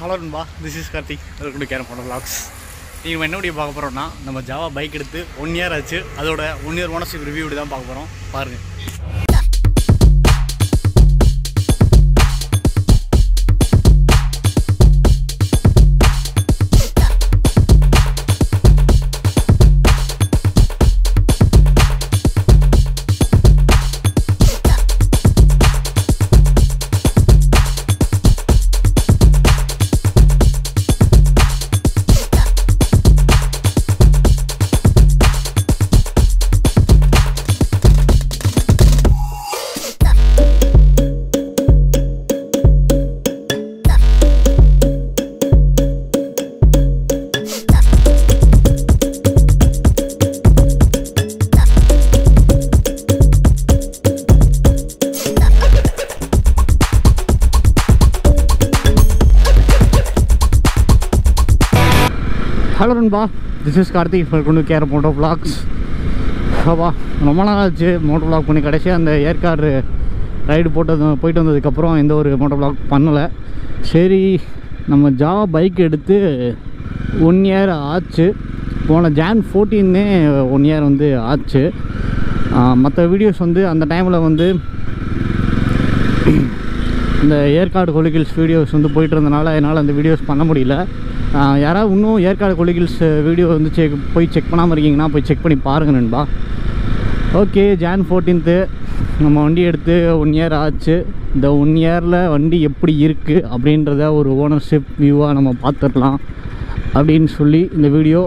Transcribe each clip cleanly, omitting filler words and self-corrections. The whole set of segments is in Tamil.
ஹலோ நண்பா, this is Karthik. Welcome to carrom photo vlogs. நீங்கள் என்ன வீடியோ பார்க்க போகிறோம்னா, நம்ம ஜாவா பைக் எடுத்து 1 year ஆச்சு. அதோட 1 year ஓனர்ஷிப் ரிவ்யூ தான் பார்க்க போகிறோம். பாருங்கள். ஹலோ நண்பா, this is Karthik. Welcome to carrom photo vlogs. அப்பா ரொம்ப நாள் ஆச்சு மோட்டோ vlog பண்ணி. கடைசியாக அந்த ஏற்காடு ரைடு போயிட்டு வந்ததுக்கப்புறம் எந்த ஒரு மோட்டோ vlog பண்ணலை. சரி, நம்ம ஜாவா பைக் எடுத்து 1 year ஆச்சு. போன Jan 14 1 year வந்து ஆச்சு. மற்ற வீடியோஸ் வந்து அந்த டைமில் வந்து இந்த ஏற்காடு கொலிகில்ஸ் வீடியோஸ் வந்து போயிட்டு இருந்தனால என்னால் அந்த வீடியோஸ் பண்ண முடியல. யாராவது இன்னும் ஏற்காடு கொலிகில்ஸ் வீடியோ வந்து போய் செக் பண்ணாமல் இருக்கீங்கன்னா போய் செக் பண்ணி பாருங்கள் நண்பா. ஓகே, Jan 14 நம்ம வண்டி எடுத்து 1 year ஆச்சு. இந்த 1 yearல் வண்டி எப்படி இருக்குது அப்படின்றத ஒரு ஓனர்ஷிப் வியூவாக நம்ம பார்த்துடலாம் அப்படின்னு சொல்லி இந்த வீடியோ.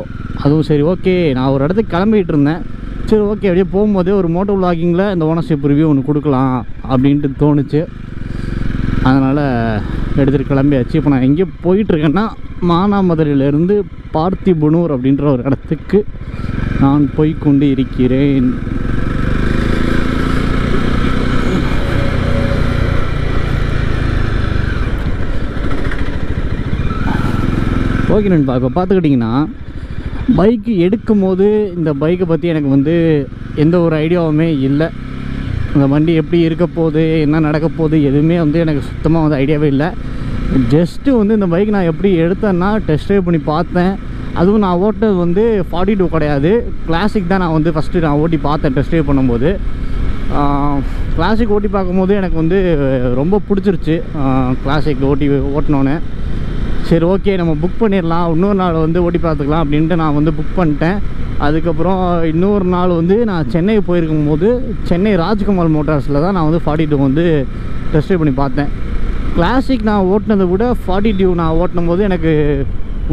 அதுவும் சரி, ஓகே, நான் ஒரு இடத்துக்கு கிளம்பிகிட்டு இருந்தேன். சரி, ஓகே, அப்படியே போகும்போது ஒரு மோட்டோ vloggingல இந்த ஓனர்ஷிப் ரிவ்யூ ஒன்று கொடுக்கலாம் அப்படின்ட்டு தோணுச்சு. அதனால் எடுத்துகிட்டு கிளம்பியாச்சு. இப்போ நான் எங்கே போயிட்டுருக்கேன்னா, மானாமதுரையிலேருந்து பார்த்திபனூர் அப்படின்ற ஒரு இடத்துக்கு நான் போய்கொண்டு இருக்கிறேன். ஓகே நண்பா, இப்போ பார்த்துக்கிட்டிங்கன்னா பைக்கு எடுக்கும் போது இந்த பைக்கை பற்றி எனக்கு வந்து எந்த ஒரு ஐடியாவுமே இல்லை. இந்த வண்டி எப்படி இருக்க போகுது, என்ன நடக்க போகுது, எதுவுமே வந்து எனக்கு சுத்தமாக வந்து ஐடியாவே இல்லை. ஜஸ்ட்டு வந்து இந்த பைக் நான் எப்படி எடுத்தேன்னா டெஸ்ட் ட்ரைவ் பண்ணி பார்த்தேன். அதுவும் நான் ஓட்டது வந்து 42 கிடையாது, கிளாசிக் தான். நான் வந்து ஃபஸ்ட்டு நான் ஓட்டி பார்த்தேன் டெஸ்ட் ட்ரைவ் பண்ணும்போது. கிளாசிக் ஓட்டி பார்க்கும்போது எனக்கு வந்து ரொம்ப பிடிச்சிருச்சு. கிளாசிக் ஓட்டினோன்னே சரி, ஓகே, நம்ம புக் பண்ணிடலாம், இன்னொரு நாள் வந்து ஓட்டி பார்த்துக்கலாம் அப்படின்ட்டு நான் வந்து புக் பண்ணிட்டேன். அதுக்கப்புறம் இன்னொரு நாள் வந்து நான் சென்னை போயிருக்கும்போது சென்னை ராஜ்கமல் மோட்டார்ஸில் தான் நான் வந்து 42 வந்து டெஸ்ட் ட்ரைவ் பண்ணி பார்த்தேன். கிளாசிக் நான் ஓட்டினதை விட 42 நான் ஓட்டினும் போது எனக்கு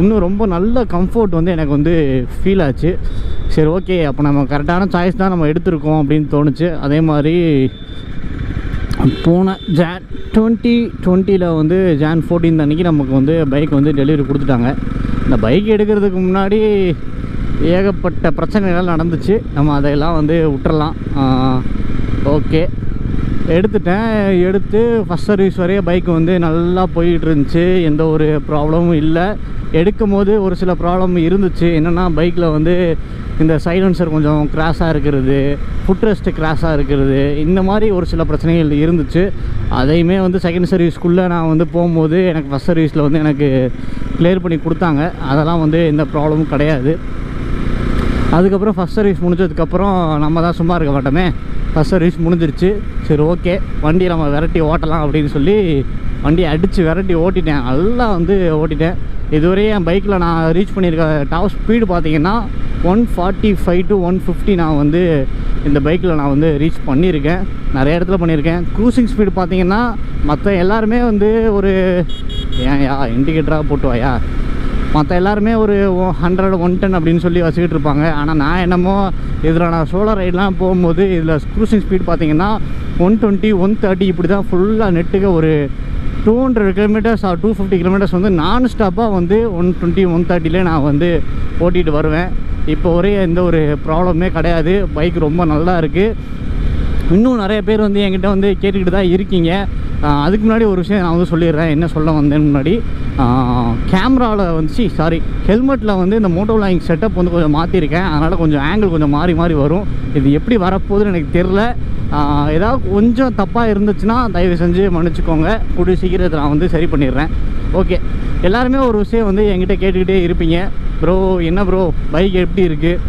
இன்னும் ரொம்ப நல்ல கம்ஃபர்ட் வந்து எனக்கு வந்து ஃபீல் ஆச்சு. சரி, ஓகே, அப்போ நம்ம கரெக்டான சாய்ஸ் தான் நம்ம எடுத்திருக்கோம் அப்படின்னு தோணுச்சு. அதே மாதிரி போன Jan 2020 வந்து Jan 14 அன்றைக்கி நமக்கு வந்து பைக் வந்து டெலிவரி கொடுத்துட்டாங்க. இந்த பைக் எடுக்கிறதுக்கு முன்னாடி ஏகப்பட்ட பிரச்சனைகள் நடந்துச்சு. நம்ம அதையெல்லாம் வந்து விட்டுறலாம். ஓகே, எடுத்து ஃபஸ்ட் சர்வீஸ் வரைய பைக் வந்து நல்லா போயிட்டு இருந்துச்சு. எந்த ஒரு ப்ராப்ளமும் இல்லை. எடுக்கும் போது ஒரு சில ப்ராப்ளம் இருந்துச்சு. என்னென்னா, பைக்கில் வந்து இந்த சைலன்சர் கொஞ்சம் கிராஸாக இருக்கிறது, ஃபுட் ரெஸ்ட்டு கிராஸாக இருக்கிறது, இந்த மாதிரி ஒரு சில பிரச்சனைகள் இருந்துச்சு. அதையுமே வந்து செகண்ட் சர்வீஸ்க்குள்ளே நான் வந்து போகும்போது எனக்கு ஃபஸ்ட் சர்வீஸில் வந்து எனக்கு கிளியர் பண்ணி கொடுத்தாங்க. அதெல்லாம் வந்து எந்த ப்ராப்ளமும் கிடையாது. அதுக்கப்புறம் ஃபஸ்ட் சர்வீஸ் முடிஞ்சதுக்கப்புறம் நம்ம தான் சும்மா இருக்க மாட்டோமே. ஃபஸ்ட் சர்வீஸ் முடிஞ்சிருச்சு. சரி, ஓகே, வண்டியை நம்ம விரட்டி ஓட்டலாம் அப்படின்னு சொல்லி வண்டியை அடித்து விரட்டி ஓட்டிட்டேன். நல்லா வந்து ஓட்டிட்டேன். இதுவரையும் என் பைக்கில் நான் ரீச் பண்ணியிருக்க டாப் ஸ்பீடு பார்த்திங்கன்னா 145 to 150 நான் வந்து இந்த பைக்கில் நான் வந்து ரீச் பண்ணியிருக்கேன். நிறைய இடத்துல பண்ணியிருக்கேன். க்ரூசிங் ஸ்பீடு பார்த்திங்கன்னா மற்ற எல்லாருமே வந்து ஒரு ஏன்யா இண்டிகேட்டராக போட்டு வாயா, மற்ற எல்லாருமே ஒரு 100 110 அப்படின்னு சொல்லி வச்சுக்கிட்டு இருப்பாங்க. ஆனால் நான் என்னமோ இதில் நான் சோலோ ரைடெலாம் போகும்போது இதில் க்ரூசிங் ஸ்பீட் பார்த்திங்கன்னா 120 130 இப்படி தான் ஃபுல்லாக நெட்டுக்கு ஒரு 200 கிலோமீட்டர்ஸ் ஆர் 250 கிலோமீட்டர்ஸ் வந்து நான் ஸ்டாப்பாக வந்து 120 130 நான் வந்து ஓட்டிகிட்டு வருவேன். இப்போ ஒரே எந்த ஒரு ப்ராப்ளமே கிடையாது. பைக் ரொம்ப நல்லா இருக்குது. இன்னும் நிறைய பேர் வந்து என்கிட்ட வந்து கேட்டுக்கிட்டு தான் இருக்கீங்க. அதுக்கு முன்னாடி ஒரு விஷயம் நான் வந்து சொல்லிடுறேன். என்ன சொல்ல வந்தேன்னு முன்னாடி, கேமராவில் வந்து ஹெல்மெட்டில் வந்து இந்த மோட்டோ vlogging செட்டப் வந்து கொஞ்சம் மாற்றிருக்கேன். அதனால் கொஞ்சம் ஆங்கிள் கொஞ்சம் மாறி வரும். இது எப்படி வரப்போகுதுன்னு எனக்கு தெரில. ஏதாவது கொஞ்சம் தப்பாக இருந்துச்சுன்னா தயவு செஞ்சு மன்னிச்சுக்கோங்க. கூடிய சீக்கிரத்தை நான் வந்து சரி பண்ணிடுறேன். ஓகே, எல்லாருமே ஒரு விஷயம் வந்து என்கிட்ட கேட்டுக்கிட்டே இருப்பீங்க, ப்ரோ என்ன ப்ரோ பைக் எப்படி இருக்குது,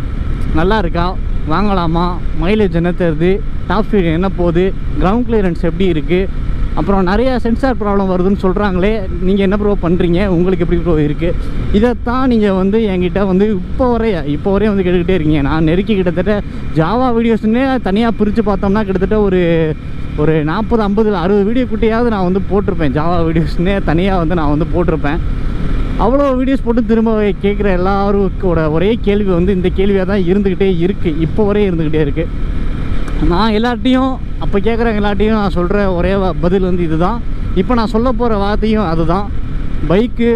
நல்லா இருக்கா, வாங்கலாமா, மைலேஜ் என்ன தருது, டாப் ஸ்பீடு என்ன போகுது, கிரவுண்ட் கிளியரன்ஸ் எப்படி இருக்குது, அப்புறம் நிறையா சென்சார் ப்ராப்ளம் வருதுன்னு சொல்கிறாங்களே, நீங்கள் என்ன ப்ரோ பண்ணுறீங்க, உங்களுக்கு எப்படி ப்ரோ இருக்குது, இதைத்தான் நீங்கள் வந்து என்கிட்ட வந்து இப்போ வரையும் வந்து கேட்டுக்கிட்டே இருக்கீங்க. நான் நெருக்கி கிட்டத்தட்ட ஜாவா வீடியோஸ்ன்னே தனியாக பிரித்து பார்த்தோம்னா கிட்டத்தட்ட ஒரு 40, 50, 60 வீடியோ குட்டியாவது நான் வந்து போட்டிருப்பேன். ஜாவா வீடியோஸ்ன்னே தனியாக வந்து நான் வந்து போட்டிருப்பேன். அவ்வளோ வீடியோஸ் போட்டு திரும்ப கேட்குற எல்லாருக்கோட ஒரே கேள்வி வந்து இந்த கேள்வியாக தான் இருந்துக்கிட்டே இருக்குது, இப்போ வரையும் இருந்துக்கிட்டே இருக்குது. நான் எல்லார்ட்டையும் அப்போ கேட்குறேன், எல்லார்ட்டையும் நான் சொல்கிற ஒரே பதில் வந்து இதுதான். இப்போ நான் சொல்ல போகிற வார்த்தையும் அதுதான். பைக்கு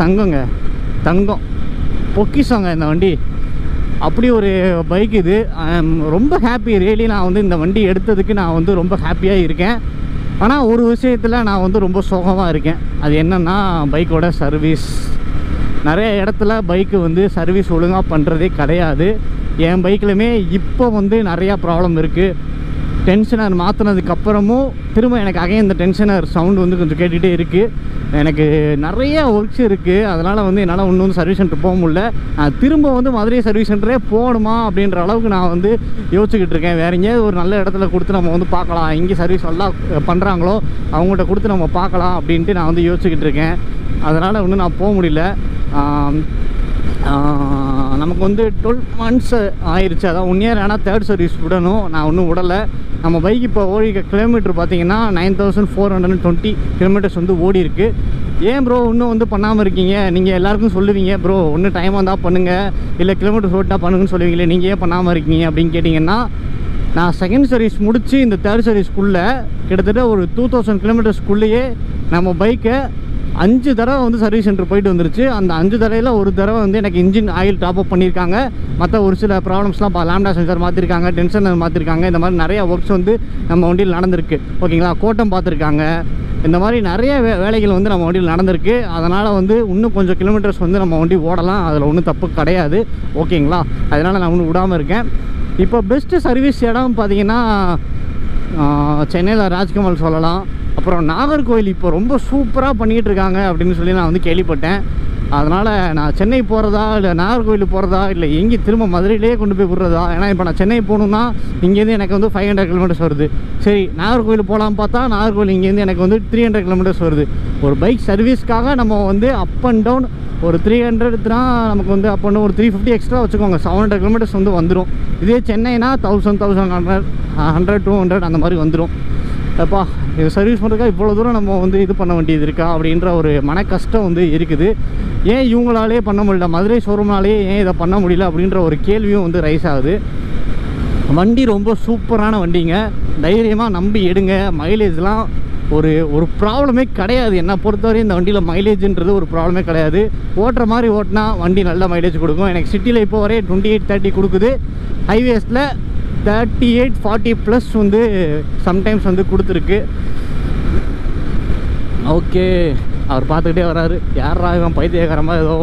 தங்கம் பொக்கிஷங்க இந்த வண்டி. அப்படி ஒரு பைக் இது. ரொம்ப ஹாப்பி ரியலி. நான் வந்து இந்த வண்டி எடுத்ததுக்கு நான் வந்து ரொம்ப ஹாப்பியாக இருக்கேன். ஆனால் ஒரு விஷயத்தில் நான் வந்து ரொம்ப சோகமாக இருக்கேன். அது என்னென்னா பைக்கோட சர்வீஸ். நிறைய இடத்துல பைக்கு வந்து சர்வீஸ் ஒழுங்காக பண்ணுறதே கிடையாது. என் பைக்லையுமே இப்போ வந்து நிறையா ப்ராப்ளம் இருக்குது. டென்ஷனர் மாற்றினதுக்கப்புறமும் திரும்ப எனக்கு அகைன் இந்த டென்ஷனர் சவுண்டு வந்து கொஞ்சம் கேட்டுகிட்டே இருக்குது. எனக்கு நிறைய ஒர்க்ஸ் இருக்குது. அதனால் வந்து என்னால் ஒன்று வந்து சர்வீஸ் சென்டர் போக முடியல. நான் திரும்ப வந்து மதுரை சர்வீஸ் சென்டரே போகணுமா அப்படின்ற அளவுக்கு நான் வந்து யோசிச்சுக்கிட்டு இருக்கேன். வேறு எங்கேயாவது ஒரு நல்ல இடத்துல கொடுத்து நம்ம வந்து பார்க்கலாம், எங்கே சர்வீஸ் நல்லா பண்ணுறாங்களோ அவங்கள்ட்ட கொடுத்து நம்ம பார்க்கலாம் அப்படின்ட்டு நான் வந்து யோசிச்சுக்கிட்டு இருக்கேன். அதனால் இன்னும் நான் போக முடியல. நமக்கு வந்து 12 months ஆயிடுச்சு. அதான் 1 year. ஆனால் 3rd சர்வீஸ் விடணும். நான் ஒன்றும் விடலை. நம்ம பைக் இப்போ ஓடிக்க கிலோமீட்டர் பார்த்தீங்கன்னா 9420 கிலோமீட்டர்ஸ் வந்து ஓடி இருக்குது. ஏன் ப்ரோ இன்னும் வந்து பண்ணாமல் இருக்கீங்க? நீங்கள் எல்லாருக்கும் சொல்லுவீங்க, ப்ரோ ஒன்று டைம் வந்தால் பண்ணுங்கள், இல்லை கிலோமீட்டர் ஓட்டா பண்ணுங்கன்னு சொல்லுவீங்களே, நீங்கள் ஏன் பண்ணாமல் இருக்கீங்க அப்படின்னு கேட்டிங்கன்னா, நான் 2nd சர்வீஸ் முடித்து இந்த 3rd சர்வீஸ்க்குள்ளே கிட்டத்தட்ட ஒரு 2000 கிலோமீட்டர்ஸ்க்குள்ளேயே நம்ம பைக்கை 5 தடவை வந்து சர்வீஸ் சென்டர் போயிட்டு வந்துருச்சு. அந்த 5 தடவையில் ஒரு தடவை வந்து எனக்கு இன்ஜின் ஆயில் டாப்அப் பண்ணியிருக்காங்க. மற்ற ஒரு சில ப்ராப்ளம்ஸ்லாம் லாம்டா சென்சார் மாற்றிருக்காங்க, டென்ஷனர் மாற்றிருக்காங்க. இந்த மாதிரி நிறையா ஒர்க்ஸ் வந்து நம்ம வண்டியில் நடந்திருக்கு. ஓகேங்களா, கோட்டம் பார்த்துருக்காங்க. இந்த மாதிரி நிறைய வேலைகள் வந்து நம்ம வண்டியில் நடந்திருக்கு. அதனால் வந்து இன்னும் கொஞ்சம் கிலோமீட்டர்ஸ் வந்து நம்ம வண்டி ஓடலாம். அதில் ஒன்றும் தப்பு கிடையாது. ஓகேங்களா, அதனால் நான் ஒன்றும் விடாமல் இருக்கேன். இப்போ பெஸ்ட்டு சர்வீஸ் இடம் பார்த்தீங்கன்னா சென்னையில் ராஜ்கமல் சொல்லலாம். அப்புறம் நாகர்கோவில் இப்போ ரொம்ப சூப்பராக பண்ணிகிட்டு இருக்காங்க அப்படின்னு சொல்லி நான் வந்து கேள்விப்பட்டேன். அதனால் நான் சென்னை போகிறதா இல்லை நாகர்கோவில் போகிறதா இல்லை எங்கே திரும்ப மதுரையிலே கொண்டு போய் விடுறதா? ஏன்னா இப்போ நான் சென்னை போகணுன்னா இங்கேருந்து எனக்கு வந்து 500 கிலோமீட்டர்ஸ் வருது. சரி, நாகர்கோவில் போகலாம் பார்த்தா நாகர்கோவில் இங்கேருந்து எனக்கு வந்து 300 கிலோமீட்டர்ஸ் வருது. ஒரு பைக் சர்வீஸ்க்காக நம்ம வந்து அப் அண்ட் டவுன் ஒரு 300 நமக்கு வந்து அப் அண்ட் டவுன் ஒரு 350 எக்ஸ்ட்ரா வச்சுக்கோங்க, 700 கிலோமீட்டர்ஸ் வந்து வந்துடும். இதே சென்னைனா 1100, 200 அந்த மாதிரி வந்துடும். அப்பா, இது சர்வீஸ் பண்ணுறதுக்காக இவ்வளோ தூரம் நம்ம வந்து இது பண்ண வேண்டியது இருக்கா அப்படின்ற ஒரு மன கஷ்டம் வந்து இருக்குது. ஏன் இவங்களாலே பண்ண முடியல, மதுரை ஷோரூம்னாலே ஏன் இதை பண்ண முடியல அப்படின்ற ஒரு கேள்வியும் வந்து ரைஸ் ஆகுது. வண்டி ரொம்ப சூப்பரான வண்டிங்க, தைரியமாக நம்பி எடுங்க. மைலேஜ்லாம் ஒரு ப்ராப்ளமே கிடையாது. என்னை பொறுத்தவரை இந்த வண்டியில் மைலேஜுன்றது ஒரு ப்ராப்ளமே கிடையாது. ஓட்டுற மாதிரி ஓட்டினா வண்டி நல்ல மைலேஜ் கொடுக்கும். எனக்கு சிட்டியில் இப்போ வரையும் 28-30 கொடுக்குது. ஹைவேஸில் 38-40+ வந்து சம்டைம்ஸ் வந்து கொடுத்துருக்கு. ஓகே, அவர் பார்த்துக்கிட்டே வராரு. யாரா இவன் பைத்தியக்காரமாக ஏதோ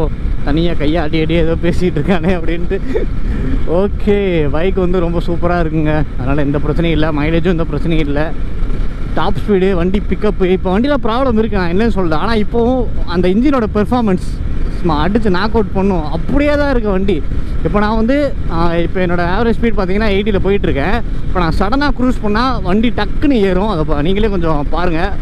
தனியாக கையாட்டி ஏதோ பேசிகிட்டு இருக்கானே அப்படின்ட்டு. ஓகே, பைக் வந்து ரொம்ப சூப்பராக இருக்குங்க. அதனால் எந்த பிரச்சனையும் இல்லை, மைலேஜும் எந்த பிரச்சனையும் இல்லை. டாப் ஸ்பீடு, வண்டி பிக்கப்பு. இப்போ வண்டியில் ப்ராப்ளம் இருக்குது, நான் என்னன்னு சொல்கிறேன். ஆனால் இப்போவும் அந்த இன்ஜினோட பெர்ஃபார்மன்ஸ் அடித்து நாக் அவுட் பண்ணும், அப்படியே தான் இருக்குது வண்டி. இப்போ நான் வந்து இப்போ என்னோடய ஆவரேஜ் ஸ்பீட் பார்த்தீங்கன்னா 80ல் போயிட்டுருக்கேன். இப்போ நான் சடனாக க்ரூஸ் பண்ணால் வண்டி டக்குன்னு ஏறும். அதை நீங்களே கொஞ்சம் பாருங்கள்.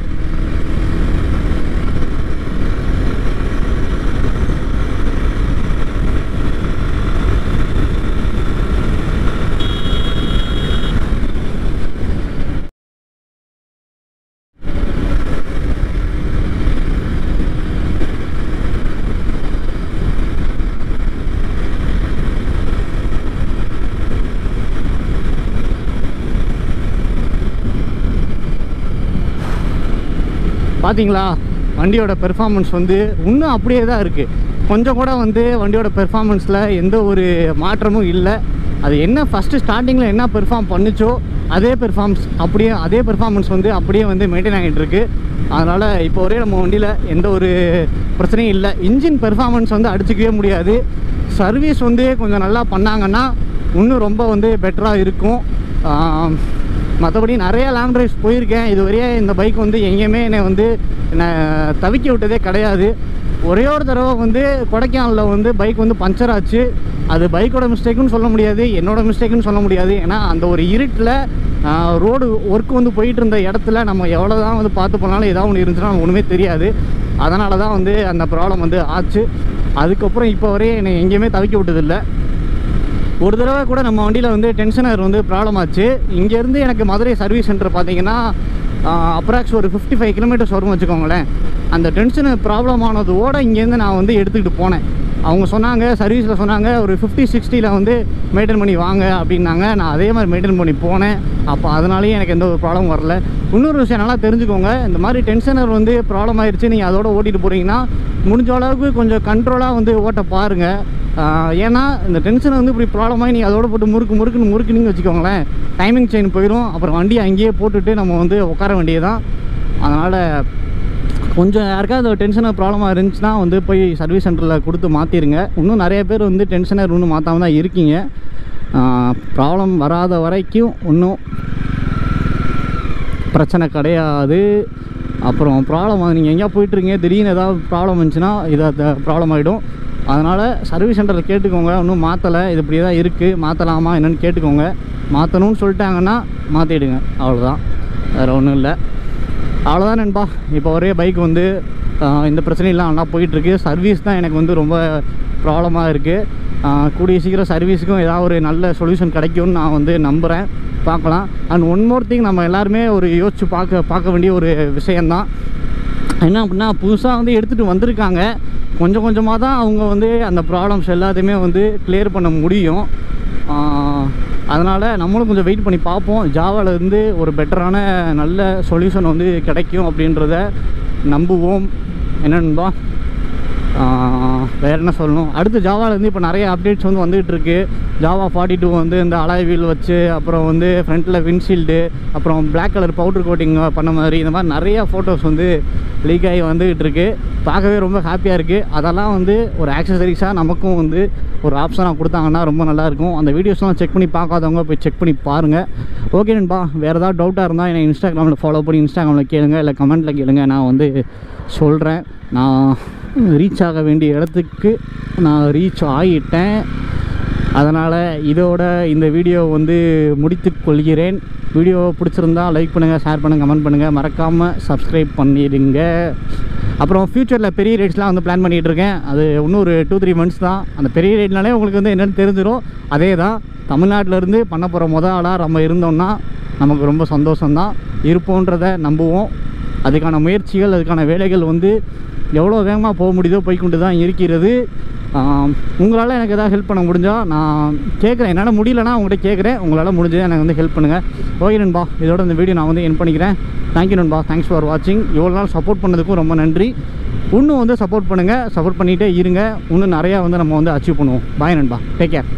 பார்த்தீங்களா, வண்டியோட பெர்ஃபார்மன்ஸ் வந்து இன்னும் அப்படியே தான் இருக்குது. கொஞ்சம் கூட வந்து வண்டியோட பெர்ஃபார்மன்ஸில் எந்த ஒரு மாற்றமும் இல்லை. அது என்ன ஃபஸ்ட்டு ஸ்டார்டிங்கில் என்ன பெர்ஃபார்ம் பண்ணிச்சோ அதே பெர்ஃபார்மன்ஸ் வந்து அப்படியே வந்து மெயின்டைன் ஆகிட்டு இருக்குது. அதனால் இப்போ ஒரே நம்ம வண்டியில் எந்த ஒரு பிரச்சனையும் இல்லை. இன்ஜின் பெர்ஃபார்மன்ஸ் வந்து அடிச்சிக்கவே முடியாது. சர்வீஸ் வந்து கொஞ்சம் நல்லா பண்ணாங்கன்னா இன்னும் ரொம்ப வந்து பெட்டராக இருக்கும். மற்றபடி நிறையா லாங் ட்ரைவ்ஸ் போயிருக்கேன். இதுவரையே இந்த பைக் வந்து எங்கேயுமே என்னை தவிக்க விட்டதே கிடையாது. ஒரே ஒரு தடவை வந்து கொடைக்கானலில் வந்து பைக் வந்து பஞ்சர் ஆச்சு. அது பைக்கோட மிஸ்டேக்குன்னு சொல்ல முடியாது, என்னோட மிஸ்டேக்குன்னு சொல்ல முடியாது. ஏன்னா அந்த ஒரு இருட்டில் ரோடு ஒர்க் வந்து போயிட்டு இருந்த இடத்துல நம்ம எவ்வளோ தான் வந்து பார்த்து போனாலும் ஏதாவது ஒன்று இருந்துச்சுன்னா நமக்கு ஒன்றுமே தெரியாது. அதனால தான் வந்து அந்த ப்ராப்ளம் வந்து ஆச்சு. அதுக்கப்புறம் இப்போ வரையே என்னை எங்கேயுமே தவிக்க விட்டதில்லை. ஒரு தடவை கூட நம்ம வண்டியில் வந்து டென்ஷனர் வந்து ப்ராப்ளம் ஆச்சு. இங்கேருந்து எனக்கு மதுரை சர்வீஸ் சென்டர் பார்த்தீங்கன்னா அப்ராக்ஸ் ஒரு 55 கிலோமீட்டர்ஸ் வரும்னு வச்சுக்கோங்களேன். அந்த டென்ஷனர் ப்ராப்ளம் ஆனதோடு இங்கேருந்து நான் வந்து எடுத்துக்கிட்டு போனேன். அவங்க சொன்னாங்க, சர்வீஸில் சொன்னாங்க ஒரு 50-60 வந்து மெயின்டைன் பண்ணி வாங்க அப்படின்னாங்க. நான் அதே மாதிரி மெயின்டைன் பண்ணி போனேன். அப்போ அதனாலேயே எனக்கு எந்த ஒரு ப்ராப்ளம் வரல. இன்னொரு விஷயம் நல்லா தெரிஞ்சுக்கோங்க, இந்த மாதிரி டென்ஷனர் வந்து ப்ராப்ளம் ஆயிடுச்சு, நீங்கள் அதோட ஓட்டிகிட்டு போகிறீங்கன்னா முடிஞ்ச அளவுக்கு கொஞ்சம் கண்ட்ரோலாக வந்து ஓட்ட பாருங்கள். ஏன்னா இந்த டென்ஷனை வந்து இப்படி ப்ராப்ளம் ஆகி நீங்கள் அதோட போட்டு முறுக்குன்னு வச்சுக்கோங்களேன், டைமிங் செயின் போயிடும். அப்புறம் வண்டியை அங்கேயே போட்டுட்டு நம்ம வந்து உட்கார வேண்டியதான். அதனால் கொஞ்சம் யாருக்காவது டென்ஷனர் ப்ராப்ளமாக இருந்துச்சுன்னா வந்து போய் சர்வீஸ் சென்டரில் கொடுத்து மாற்றிடுங்க. இன்னும் நிறைய பேர் வந்து டென்ஷனர் இன்னும் மாற்றாமல் தான் இருக்கீங்க. ப்ராப்ளம் வராத வரைக்கும் இன்னும் பிரச்சனை கிடையாது. அப்புறம் ப்ராப்ளம் நீங்கள் எங்கேயா போயிட்டுருக்கீங்க, திடீர்னு ஏதாவது ப்ராப்ளம் இருந்துச்சுன்னா இதை ப்ராப்ளம் ஆகிடும். அதனால் சர்வீஸ் சென்டரில் கேட்டுக்கோங்க, இன்னும் மாற்றலை, இது இப்படி தான் இருக்குது, மாற்றலாமா என்னென்னு கேட்டுக்கோங்க. மாற்றணும்னு சொல்லிட்டாங்கன்னா மாற்றிடுங்க, அவ்வளோதான், வேறு ஒன்றும் இல்லை. அவ்வளோதான் நண்பா. இப்போ ஒரே பைக் வந்து இந்த பிரச்சனையெல்லாம் நல்லா போயிட்டுருக்கு. சர்வீஸ் தான் எனக்கு வந்து ரொம்ப ப்ராப்ளமாக இருக்குது. கூடிய சீக்கிரம் சர்வீஸுக்கும் ஏதாவது ஒரு நல்ல சொல்யூஷன் கிடைக்கும்னு நான் வந்து நம்புகிறேன். பார்க்கலாம். அண்ட் ஒன் மோர் திங், நம்ம எல்லாருமே ஒரு யோசித்து பார்க்க வேண்டிய ஒரு விஷயந்தான். என்ன அப்படின்னா, புதுசாக வந்து எடுத்துகிட்டு வந்திருக்காங்க. கொஞ்சம் கொஞ்சமாக தான் அவங்க வந்து அந்த ப்ராப்ளம்ஸ் எல்லாத்தையுமே வந்து கிளியர் பண்ண முடியும். அதனால் நம்மளும் கொஞ்சம் வெயிட் பண்ணி பார்ப்போம். ஜாவாலேருந்து ஒரு பெட்டரான நல்ல சொல்யூஷன் வந்து கிடைக்கும் அப்படின்றத நம்புவோம். என்னென்பா வேறு என்ன சொல்லணும், அடுத்து ஜாவாலேருந்து இப்போ நிறைய அப்டேட்ஸ் வந்து வந்துகிட்ருக்கு. ஜாவா 42 வந்து இந்த அலாய் வீல் வச்சு, அப்புறம் வந்து ஃப்ரண்ட்டில் விண்ட்ஷீல்டு, அப்புறம் பிளாக் கலர் பவுட்ரு கோட்டிங் பண்ண மாதிரி இந்த மாதிரி நிறையா ஃபோட்டோஸ் வந்து லீக் ஆகி வந்துகிட்டு இருக்கு. பார்க்கவே ரொம்ப ஹாப்பியாக இருக்குது. அதெல்லாம் வந்து ஒரு ஆக்சசரிஸாக நமக்கும் வந்து ஒரு ஆப்ஷனாக கொடுத்தாங்கன்னா ரொம்ப நல்லாயிருக்கும். அந்த வீடியோஸ்லாம் செக் பண்ணி பார்க்காதவங்க போய் செக் பண்ணி பாருங்கள். ஓகே நண்பா, வேறு ஏதாவது டவுட்டாக இருந்தால் என்னை இன்ஸ்டாகிராமில் ஃபாலோ பண்ணி இன்ஸ்டாகிராமில் கேளுங்க, இல்லை கமெண்ட்டில் கேளுங்க. நான் வந்து சொல்கிறேன். நான் ரீச் ஆக வேண்டிய இடத்துக்கு நான் ரீச் ஆகிட்டேன். அதனால் இதோட இந்த வீடியோ வந்து முடித்து கொள்கிறேன். வீடியோ பிடிச்சிருந்தா லைக் பண்ணுங்கள், ஷேர் பண்ணுங்கள், கமெண்ட் பண்ணுங்கள், மறக்காமல் சப்ஸ்கிரைப் பண்ணிடுங்க. அப்புறம் ஃப்யூச்சரில் பெரிய ரைட்ஸ்லாம் வந்து பிளான் பண்ணிகிட்ருக்கேன். அது இன்னும் ஒரு 2-3 மந்த்ஸ் தான். அந்த பெரிய ரைட்னாலே உங்களுக்கு வந்து என்னென்னு தெரிஞ்சிடும். அதே தான், தமிழ்நாட்டிலேருந்து பண்ண போகிற ஆளாக நம்ம இருந்தோம்னா நமக்கு ரொம்ப சந்தோஷம்தான். இருப்போன்றதை நம்புவோம். அதுக்கான முயற்சிகள், அதுக்கான வேலைகள் வந்து எவ்வளோ வேகமாக போக முடியுதோ போய்கொண்டு தான் இருக்கிறது. உங்களால் எனக்கு எதாவது ஹெல்ப் பண்ண முடிஞ்சால் நான் கேட்குறேன். என்னால் முடியலன்னா உங்கள்கிட்ட கேட்குறேன். உங்களால் முடிஞ்சது எனக்கு வந்து ஹெல்ப் பண்ணுங்கள். ஓகே நண்பா, இதோட இந்த வீடியோ நான் வந்து என் பண்ணிக்கிறேன். தேங்க்யூ நண்பா, தேங்க்ஸ் ஃபார் வாட்சிங். இவ்வளோ நாள் சப்போர்ட் பண்ணதுக்கும் ரொம்ப நன்றி. இன்னும் வந்து சப்போர்ட் பண்ணுங்கள், சப்போர்ட் பண்ணிகிட்டே இருங்க. இன்னும் நிறையா வந்து நம்ம வந்து அச்சீவ் பண்ணுவோம். பாய் நண்பா, டேக் கேர்.